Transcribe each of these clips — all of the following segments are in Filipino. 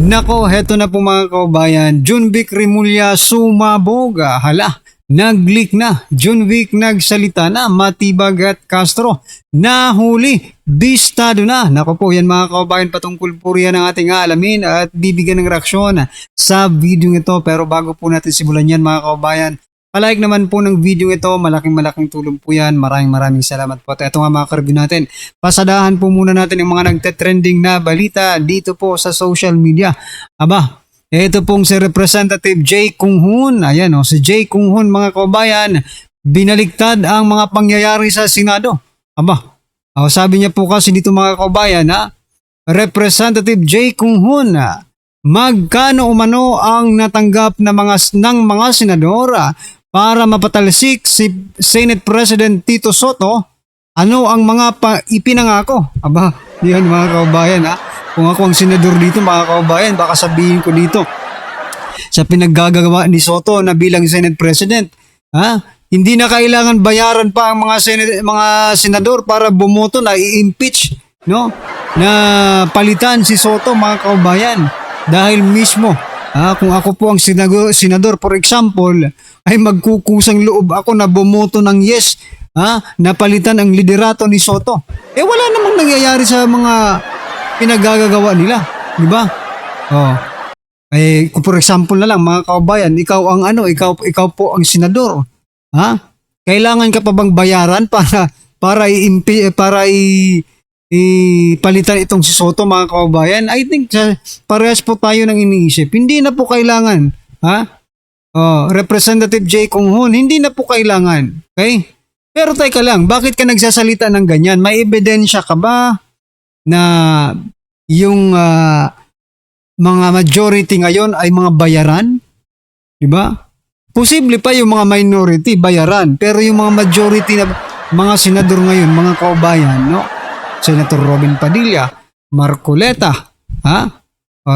Nako, heto na po mga kaubayan. Junvic Rimulya sumabog. Hala, nag-leak na. Junvic nagsalita na. Matibag at Castro nahuli. Bistado na. Nako po, yan mga kaubayan, patungkol po riyan ang ating aalamin at bibigyan ng reaksyon sa video ito. Pero bago po natin simulan yan mga kaubayan, palike naman po ng video ito, malaking tulong po yan. Maraming salamat po. At ito nga mga karibin natin, pasadahan po muna natin yung mga nagte-trending na balita dito po sa social media. Aba, ito pong si Representative Jay Kung-hoon. Ayan si Jay Kung-hoon mga kabayan, binaliktad ang mga pangyayari sa Senado. Aba, sabi niya po kasi dito mga kabayan, Representative Jay Kung-hoon, magkano umano ang natanggap ng mga senador para mapatalsik si Senate President Tito Soto? Ano ang mga ipinangako? Aba, yan mga kabayan Kung ako ang senador dito mga kabayan, baka sabihin ko dito sa pinaggagawa ni Soto na bilang Senate President, hindi na kailangan bayaran pa ang mga senador para bumoto na i-impeach, no? Na palitan si Soto mga kabayan. Dahil mismo, kung ako po ang senador, for example, ay magkukusang loob ako na bumoto ng yes, napalitan ang liderato ni Soto. Wala namang nangyayari sa mga pinagagagawa nila, di ba? Kung for example na lang mga kabayan, ikaw po ang senador, kailangan ka pa bang bayaran para ipalitan itong si Soto mga kabayan? I think parehas po tayo ng iniisip. Hindi na po kailangan. Representative Jay Kung-hoon, hindi na po kailangan. Okay? Pero teka lang, bakit ka nagsasalita ng ganyan? May ebidensya ka ba na yung mga majority ngayon ay mga bayaran? Diba? Posible pa yung mga minority bayaran, pero yung mga majority na mga senador ngayon, mga kabayan, no? Senator Robin Padilla, Marcoleta,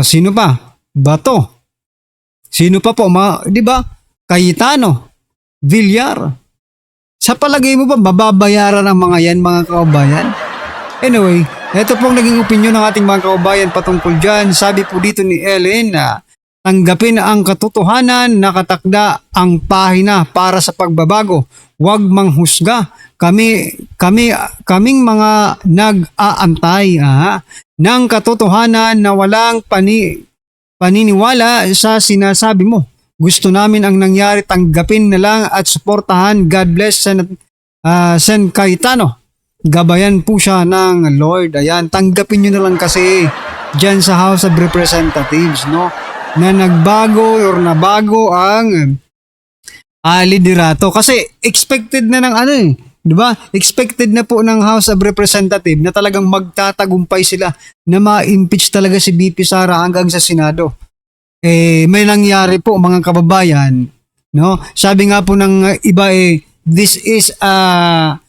sino pa? Bato. Sino pa po? Di ba? Cayetano, Villar. Sa palagay mo ba, mababayaran ang mga yan, mga kaubayan? Anyway, ito pong naging opinion ng ating mga kaubayan patungkol dyan. Sabi po dito ni Ellen na tanggapin ang katotohanan, nakatakda ang pahina para sa pagbabago. Huwag manghusga. Kaming mga nag-aantay ng katotohanan na walang paniniwala sa sinasabi mo. Gusto namin ang nangyari, tanggapin na lang at suportahan. God bless Sen Cayetano. Gabayan po siya ng Lord. Ayan, tanggapin nyo na lang kasi dyan sa House of Representatives, no? Na nagbago or nabago ang liderato. Kasi expected na ng diba? Expected na po ng House of Representatives na talagang magtatagumpay sila na ma-impeach talaga si BP Sara hanggang sa Senado. May nangyari po mga kababayan, no? Sabi nga po ng iba this is ang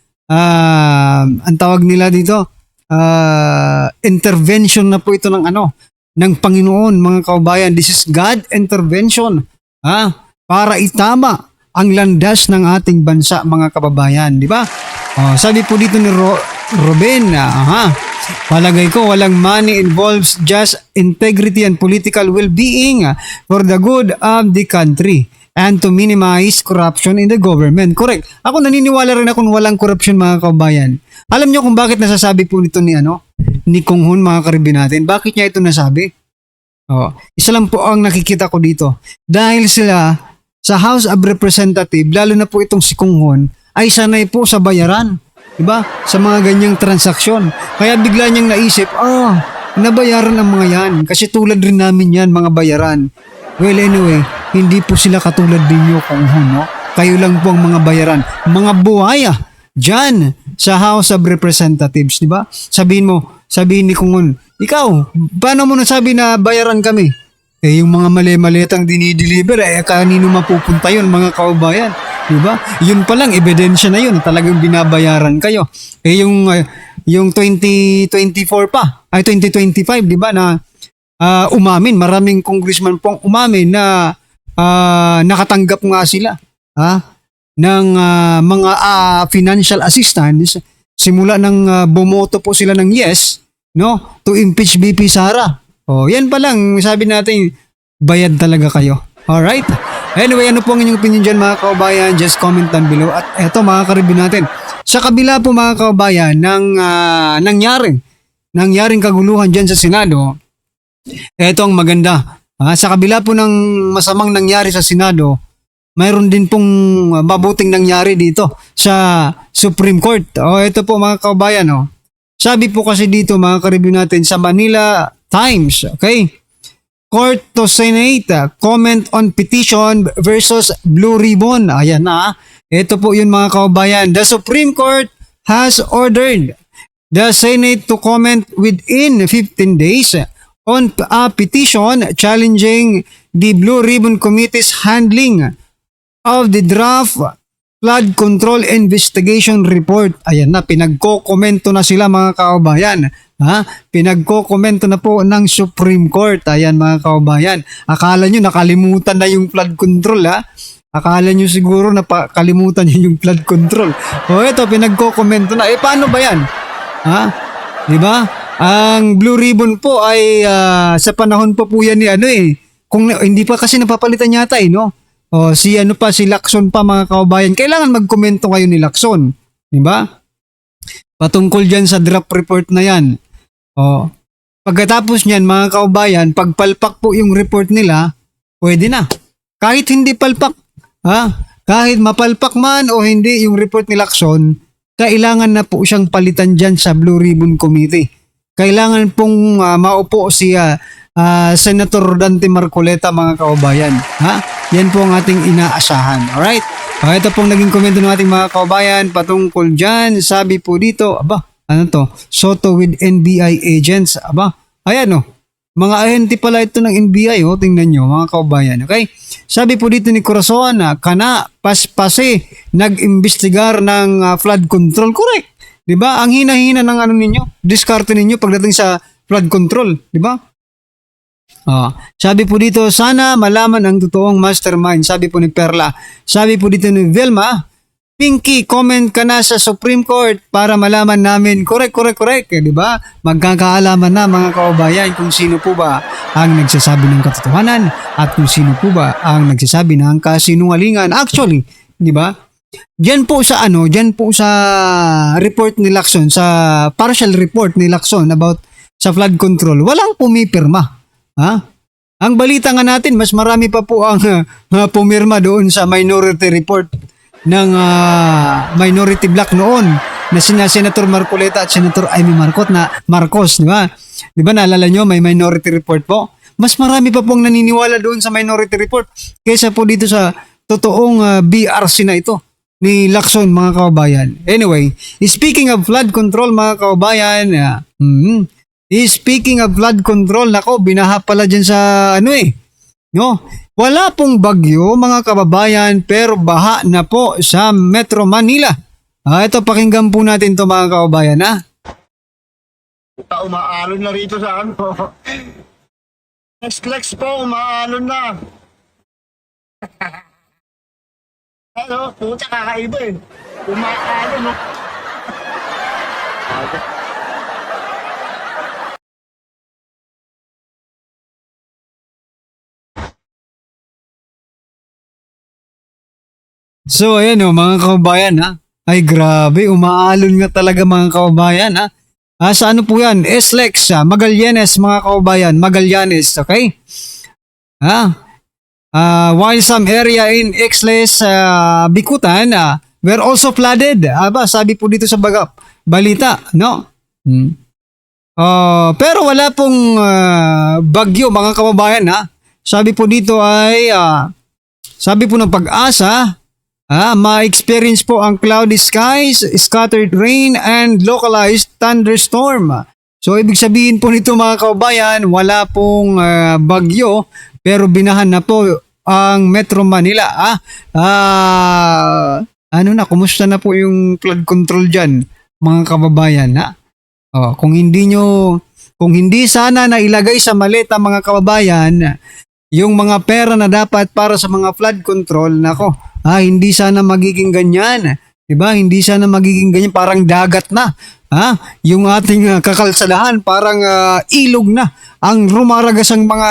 tawag nila dito, intervention na po ito ng Panginoon mga kababayan. This is God intervention para itama ang landas ng ating bansa mga kababayan, di ba? Sabi po dito ni Ruben, palagay ko walang money involves, just integrity and political well-being for the good of the country and to minimize corruption in the government. Correct. Ako naniniwala rin ako walang corruption mga kababayan. Alam niyo kung bakit nasasabi po nito ni Kung-hoon mga karibin natin? Bakit niya ito nasabi? Isa lang po ang nakikita ko dito. Dahil sila sa House of Representatives, lalo na po itong si Kung-hoon, ay sanay po sa bayaran. Diba? Sa mga ganyang transaksyon. Kaya bigla niyang naisip, nabayaran ang mga yan. Kasi tulad rin namin yan, mga bayaran. Well, anyway, hindi po sila katulad ninyo, Kung-hoon, no? Kayo lang po ang mga bayaran. Mga buhaya dyan sa House of Representatives, diba? Sabihin ni Kung-hoon, ikaw, paano mo nasabi na bayaran kami? Yung mga mali-malitang dinideliver, kanino mapupunta yun, mga kaubayan? Diba? Yun pa lang, ebidensya na yun, talagang binabayaran kayo. Yung 2024 pa, 2025, diba, na umamin, maraming congressman pong umamin na nakatanggap nga sila ng mga financial assistance simula nang bumoto po sila ng yes, no, to impeach BP Sara. O, yan pa lang, sabi natin, bayad talaga kayo. Alright? Anyway, ano po ang inyong opinion dyan mga kababayan? Just comment down below. At eto mga ka-review natin. Sa kabila po mga kababayan ng nangyaring kaguluhan dyan sa Senado, eto ang maganda. Sa kabila po ng masamang nangyari sa Senado, mayroon din pong mabuting nangyari dito sa Supreme Court. O, ito po mga kababayan. O. Sabi po kasi dito mga ka-review natin sa Manila Times, okay? Court to Senate, comment on petition versus Blue Ribbon. Ayan na. Ito po yun mga kababayan. The Supreme Court has ordered the Senate to comment within 15 days on a petition challenging the Blue Ribbon Committee's handling of the draft flood control investigation report. Ayan na, pinagko-komento na sila mga kababayan. Pinagko-komento na po ng Supreme Court. Ayan mga kababayan. Akala nyo nakalimutan na yung flood control Akala nyo siguro nakalimutan nyo yung flood control. O ito, pinagko-komento na. Paano ba yan? Diba? Ang Blue Ribbon po ay sa panahon pa po yan ni kung hindi pa kasi napapalitan yata no? O si Lacson pa mga kababayan. Kailangan magkomento kayo ni Lacson. Diba? Patungkol dyan sa draft report na yan. O, pagkatapos niyan mga kababayan, pagpalpak po yung report nila, pwede na. Kahit hindi palpak, kahit mapalpak man o hindi yung report ni Lacson, kailangan na po siyang palitan dyan sa Blue Ribbon Committee. Kailangan pong maupo si Senator Rodante Marcoleta mga kababayan. Yan po ang ating inaasahan. Alright? Ito pong naging komento ng ating mga kababayan patungkol dyan. Sabi po dito, Soto with NBI agents. Ayan mga ahente pala ito ng NBI. Tingnan nyo mga kababayan. Okay? Sabi po dito ni Corazon, paspase, nag-imbestigar ng flood control. Correct. Diba? Ang hina-hina ng ninyo, diskarte ninyo pagdating sa flood control. Diba? Sabi po dito, sana malaman ang totoong mastermind. Sabi po ni Perla. Sabi po dito ni Vilma, Pinky, comment ka na sa Supreme Court para malaman namin. Correct. Diba? Magkakaalaman na mga kababayan kung sino po ba ang nagsasabi ng katotohanan at kung sino po ba ang nagsasabi ng kasinungalingan. Actually, diba? Diyan po sa report ni Lacson, sa partial report ni Lacson about sa flood control, walang pumipirma. Ang balita nga natin, mas marami pa po ang pumirma doon sa minority report ng minority block noon na sina Senator Marcoleta at Senator Amy Marcos, di ba? Di ba naalala nyo, may minority report po? Mas marami pa pong naniniwala doon sa minority report kaysa po dito sa totoong BRC na ito ni Lacson mga kababayan. Anyway, speaking of flood control mga kababayan, speaking of flood control, binaha pala dyan sa no? Wala pong bagyo mga kababayan pero baha na po sa Metro Manila. Ito pakinggan po natin to mga kababayan Umaalon na rito sa Lex po, umaalon na. Puta kakaiba umaalon So ayan mga kababayan Ay grabe, umaalon nga talaga mga kababayan sa ano po yan? SLEX, Magallanes mga kababayan, Magallanes, okay? While some area in Exles, Bikutan were also flooded. Sabi po dito sa balita, no? Pero wala pong bagyo mga kababayan Sabi po dito ay sabi po ng Pag-asa, ma-experience po ang cloudy skies, scattered rain, and localized thunderstorm. So, ibig sabihin po nito mga kababayan, wala pong bagyo, pero binahan na po ang Metro Manila. Kumusta na po yung flood control dyan, mga kababayan? Kung hindi sana na ilagay sa maleta mga kababayan, yung mga pera na dapat para sa mga flood control, hindi sana magiging ganyan. Diba? Hindi sana magiging ganyan, parang dagat na. Yung ating kakalsadahan, parang ilog na ang rumaragas ang mga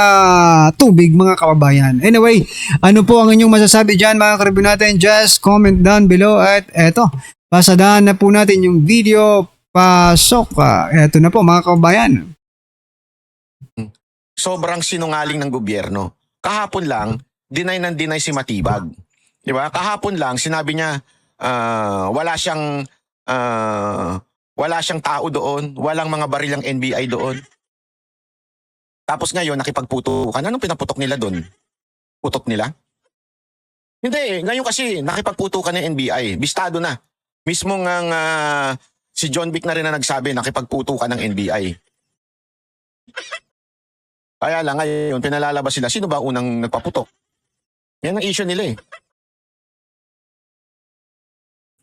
tubig, mga kababayan. Anyway, ano po ang inyong masasabi dyan, mga karibin natin? Just comment down below. At eto, pasadahan na po natin yung video. Pasok. Eto na po, mga kababayan. Sobrang sinungaling ng gobyerno. Kahapon lang, deny ng deny si Matibag. Di ba? Kahapon lang, sinabi niya, wala siyang tao doon, walang mga barilang NBI doon. Tapos ngayon, nakipagputukan. Anong pinaputok nila doon? Putok nila? Hindi, ngayon kasi, nakipagputukan ng NBI. Bistado na. Mismo nga si John Vic na rin na nagsabi, nakipagputukan ng NBI. Kaya lang ngayon, pinalalabas sila. Sino ba unang nagpaputok? Yan ang issue nila eh.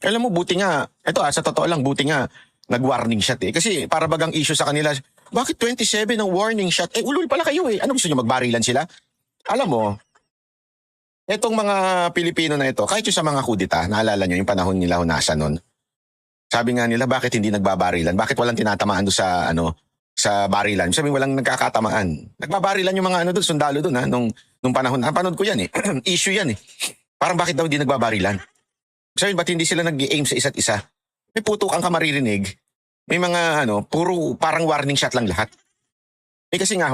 Alam mo, buti nga, sa totoo lang, buti nga, nag-warning shot eh. Kasi para bagang issue sa kanila, bakit 27 ang warning shot? Ulul pala kayo eh. Ano gusto nyo, magbarilan sila? Alam mo, etong mga Pilipino na ito, kahit yung sa mga kudita, naalala nyo yung panahon nila hunasa nun. Sabi nga nila, bakit hindi nagbabarilan? Bakit walang tinatamaan doon sa barilan? Sabi walang nagkakatamaan. Nagbabarilan yung mga doon, sundalo doon nung panahon. Napanood ko yan eh. Issue yan eh. Parang bakit daw hindi nagbabarilan? Sabi ba't hindi sila nag-aim sa isa't isa? May putok ang kamaririnig. May mga puro parang warning shot lang lahat. Kasi nga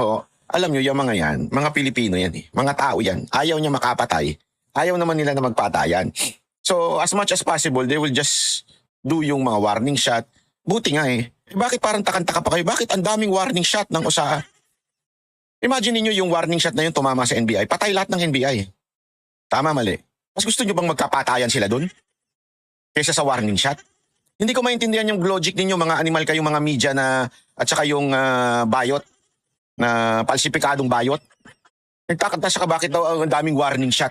alam nyo yung mga yan, mga Pilipino yan eh. Mga tao yan. Ayaw niya makapatay. Ayaw naman nila na magpatayan. So as much as possible, they will just do yung mga warning shot. Buti nga eh. Bakit parang takang-taka pa kayo? Bakit ang daming warning shot ng USA? Imagine niyo yung warning shot na yun tumama sa NBI. Patay lahat ng NBI. Tama, mali. Mas gusto nyo bang magkapatayan sila dun? Kaysa sa warning shot? Hindi ko maintindihan yung logic ninyo, mga animal kayong mga media at saka yung bayot, na palsipikadong bayot. Nagtakantasya ka bakit daw ang daming warning shot?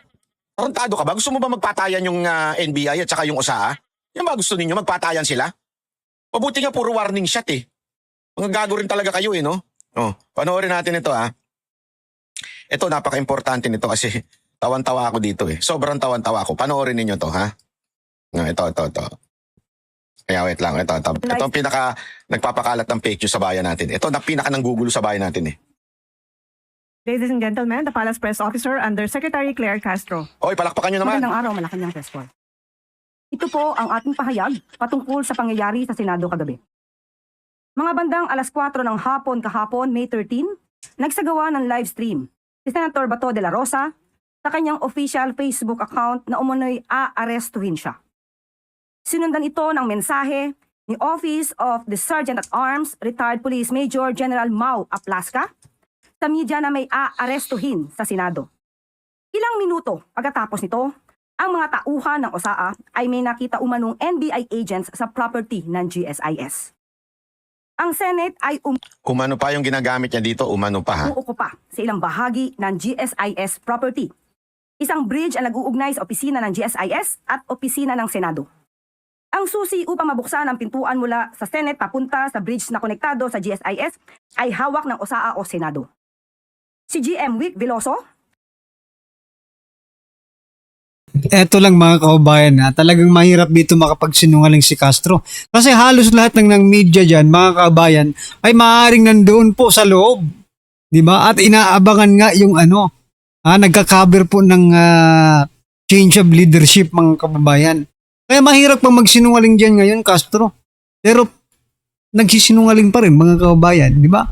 Tarantado ka ba? Gusto mo ba magpatayan yung NBI at saka yung USA? Yan ba gusto ninyo? Magpatayan sila? Mabuti nga puro warning shot eh. Mga gago rin talaga kayo eh, no? Panoorin natin ito Ito, napaka-importante nito kasi tawan-tawa ako dito eh. Sobrang tawan-tawa ako. Panoorin ninyo to, ha? Ito. Kaya wait lang, ito. Ito ang pinaka nagpapakalat ng fake news sa bayan natin. Ito na pinaka nang gugulo sa bayan natin eh. Ladies and gentlemen, the Palace Press Officer under Secretary Claire Castro. Oy, palakpakan nyo naman. Magandang araw, Malacanang Press Corps. Ito po ang ating pahayag patungkol sa pangyayari sa Senado kagabi. Mga bandang alas 4 ng hapon kahapon, May 13, nagsagawa ng live stream si Senator Bato de la Rosa sa kanyang official Facebook account na umunoy aarestuhin siya. Sinundan ito ng mensahe ni Office of the Sergeant at Arms, Retired Police Major General Mau Aplaska sa media na may aarestuhin sa Senado. Ilang minuto pagkatapos nito, ang mga tauhan ng OSAA ay may nakita umanong NBI agents sa property ng GSIS. Ang Senate ay Umano pa yung ginagamit niya dito, umano pa ha? umuukupa sa ilang bahagi ng GSIS property. Isang bridge ang nag-uugnay sa opisina ng GSIS at opisina ng Senado. Ang susi upang mabuksan ang pintuan mula sa Senate papunta sa bridge na konektado sa GSIS ay hawak ng OSAA o Senado. Si GM Wick Veloso, Eto lang mga kaubayan talagang mahirap dito makapagsinungaling si Castro. Kasi halos lahat ng media dyan, mga kaubayan, ay maaaring nandoon po sa loob. Diba? At inaabangan nga yung nagka-cover po ng change of leadership mga kababayan. Kaya mahirap pang magsinungaling dyan ngayon, Castro. Pero nagsisinungaling pa rin mga kaubayan, di ba?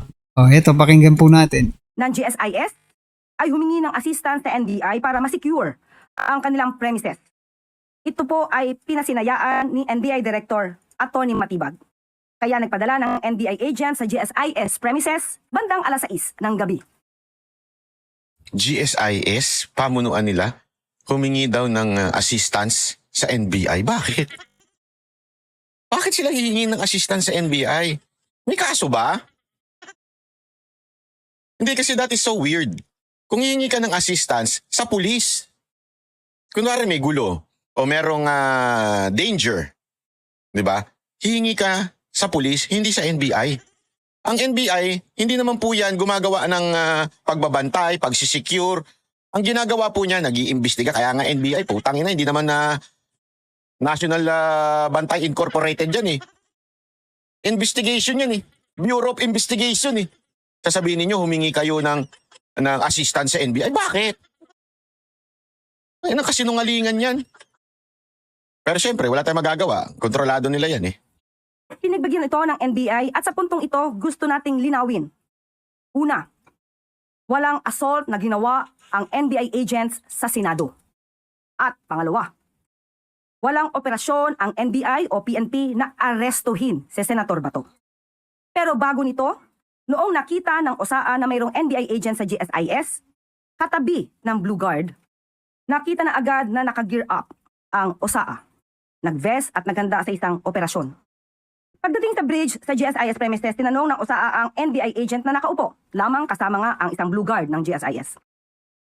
Eto, pakinggan po natin. ng GSIS ay humingi ng assistance sa NBI para ma-secure ang kanilang premises. Ito po ay pinasinayaan ni NBI Director Atty. Matibag. Kaya nagpadala ng NBI agent sa GSIS premises bandang alas 6 ng gabi. GSIS, pamunuan nila, humingi daw ng assistance sa NBI. Bakit? Bakit sila hihingi ng assistance sa NBI? May kaso ba? Hindi, kasi that is so weird. Kung hihingi ka ng assistance sa police, kunwari may gulo o merong danger, di ba? Hihingi ka sa police, hindi sa NBI. Ang NBI, hindi naman po yan gumagawa ng pagbabantay, pagsisecure. Ang ginagawa po niya, nag-iimbestiga. Kaya nga NBI, putang ina, hindi naman National Bantay Incorporated yan eh. Investigation yan eh. Bureau of Investigation eh. Sasabihin ninyo, humingi kayo ng assistance sa NBI. Bakit? Ay, nang kasinungalingan yan. Pero syempre, wala tayong magagawa. Kontrolado nila yan eh. Pinagbigyan ito ng NBI at sa puntong ito gusto nating linawin. Una, walang assault na ginawa ang NBI agents sa Senado. At pangalawa, walang operasyon ang NBI o PNP na arestuhin si Senator Bato. Pero bago nito, noong nakita ng OSAA na mayroong NBI agent sa GSIS, katabi ng Blue Guard, nakita na agad na naka-gear up ang OSAA. Nag-vest at naghanda sa isang operasyon. Pagdating sa bridge sa GSIS premises, tinanong ng OSAA ang NBI agent na nakaupo, lamang kasama nga ang isang Blue Guard ng GSIS.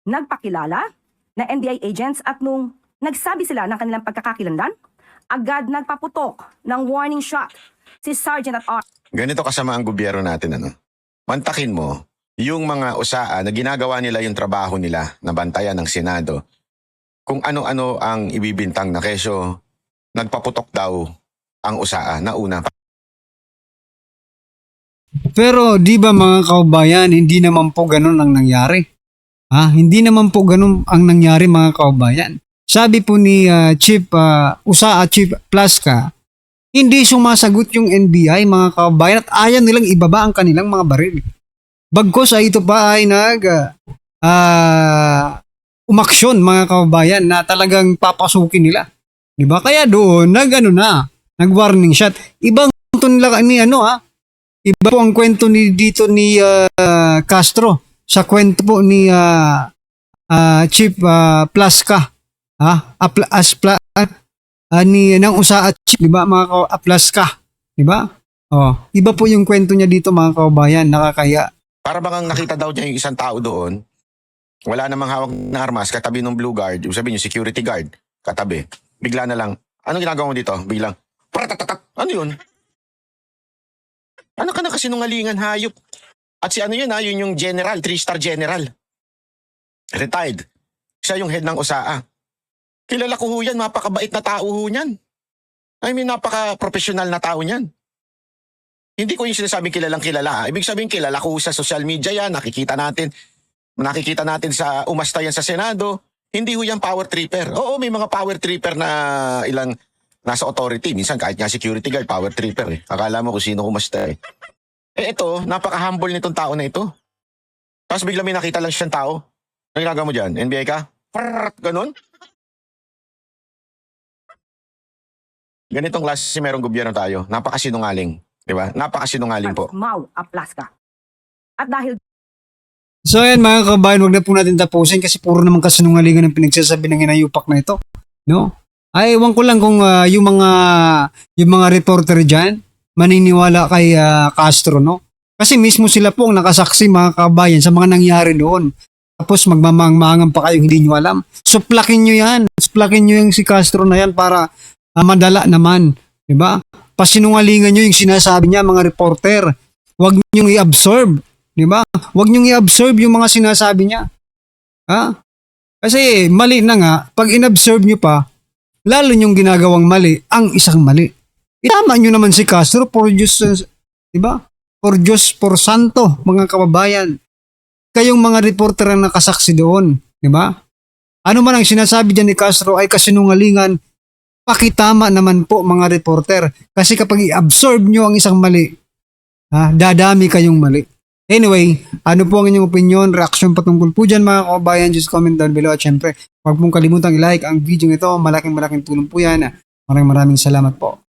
Nagpakilala na NBI agents at nung nagsabi sila ng kanilang pagkakakilanlan, agad nagpaputok ng warning shot si Sergeant at Arms. Ganito kasama ang gobyerno natin, ano? Mantakin mo, yung mga OSAA na ginagawa nila yung trabaho nila na bantayan ng Senado, kung ano-ano ang ibibintang na kesyo, nagpaputok daw ang OSAA na una. Pero di ba mga kaubayan, hindi naman po ganun ang nangyari. Hindi naman po ganun ang nangyari mga kaubayan. Sabi po ni OSAA Chief Plaska, hindi sumasagot yung NBI mga kaubayan at ayaw nilang ibaba ang kanilang mga baril. Bagkos ay ito pa ay umaksyon mga kaubayan na talagang papasukin nila. Diba? Kaya doon nag-warning shot. Ibang kwento nila ni iba po ang kwento dito ni Castro sa kwento po ni Chief Plaska. Ng USAA Chief, di ba mga Plaska, di ba? Iba po yung kwento niya dito mga kaubayan, nakakaya. Para bang nakita daw niya yung isang tao doon, wala namang hawak na armas, katabi ng Blue Guard, yung sabihin yung security guard, katabi. Bigla na lang, anong ginagawa mo dito? Biglang, pratatatat, ano yun? Ano ka na kasinungalingan, hayop? At si yun yung general, 3-star general. Retired. Siya yung head ng OSAA. Kilala ko ho yan, mapakabait na tao ho yan. I mean, napaka-professional na tao yan. Hindi ko yung sinasabing kilalang kilala. Ibig sabihin, kilala ko sa social media yan, nakikita natin sa umasta yan sa Senado. Hindi ho yan power tripper. Oo, may mga power tripper na ilang nasa authority. Minsan kahit nga security guard, power tripper eh. Akala mo kung sino umasta eh. Ito, napaka-humble nitong tao na ito. Tapos bigla may nakita lang siyang tao. Ano ginagawa mo dyan? NBI ka? Ganun? Ganitong klase merong gobyerno tayo. Napakasinungaling. Di ba? Napakasinungaling po. Mau Aplaska. At dahil So ayan mga kabayan, wag na po natin tapusin kasi puro naman kasinungalingan ang pinagsasabi ng inayupak na ito. No? Ay, ewan ko lang kung yung mga reporter dyan maniniwala kay Castro, no? Kasi mismo sila po ang nakasaksi mga kabayan sa mga nangyari doon. Tapos magmamangmangan pa kayo hindi nyo alam. Suplakin nyo yan. Suplakin nyo yung si Castro na yan para madala naman, 'di ba? Pasinungalingan niyo yung sinasabi niya mga reporter. Huwag niyo i-absorb, 'di ba? Huwag niyo i-absorb yung mga sinasabi niya. Kasi mali na nga pag inabsorb niyo pa, lalo niyong ginagawang mali ang isang mali. Itama niyo naman si Castro for Diyos, 'di ba? For Diyos, for Santo, mga kababayan. Kayong mga reporter ang nakasaksi doon, 'di ba? Ano man ang sinasabi diyan ni Castro ay kasinungalingan. Pakitama naman po mga reporter. Kasi kapag i-absorb nyo ang isang mali, dadami kayong mali. Anyway, ano po ang inyong opinion, reaction patungkol po dyan mga kabayan, just comment down below. At syempre, huwag mong kalimutang i-like ang video ito. Malaking tulong po yan. Maraming salamat po.